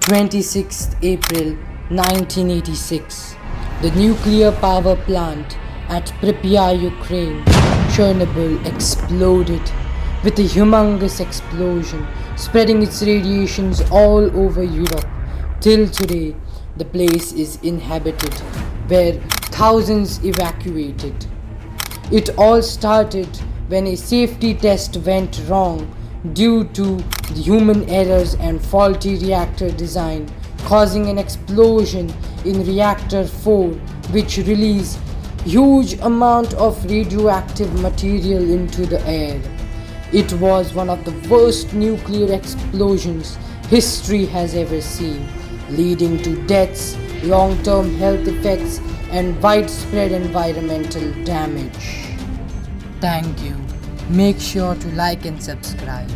26th April 1986, the nuclear power plant at Pripyat, Ukraine, Chernobyl, exploded with a humongous explosion, spreading its radiations all over Europe. Till today, the place is inhabited, where thousands evacuated. It all started when a safety test went wrong due to the human errors and faulty reactor design, causing an explosion in reactor 4 which released huge amount of radioactive material into the air. It was one of the worst nuclear explosions history has ever seen, leading to deaths, long-term health effects and widespread environmental damage. Thank you. Make sure to like and subscribe.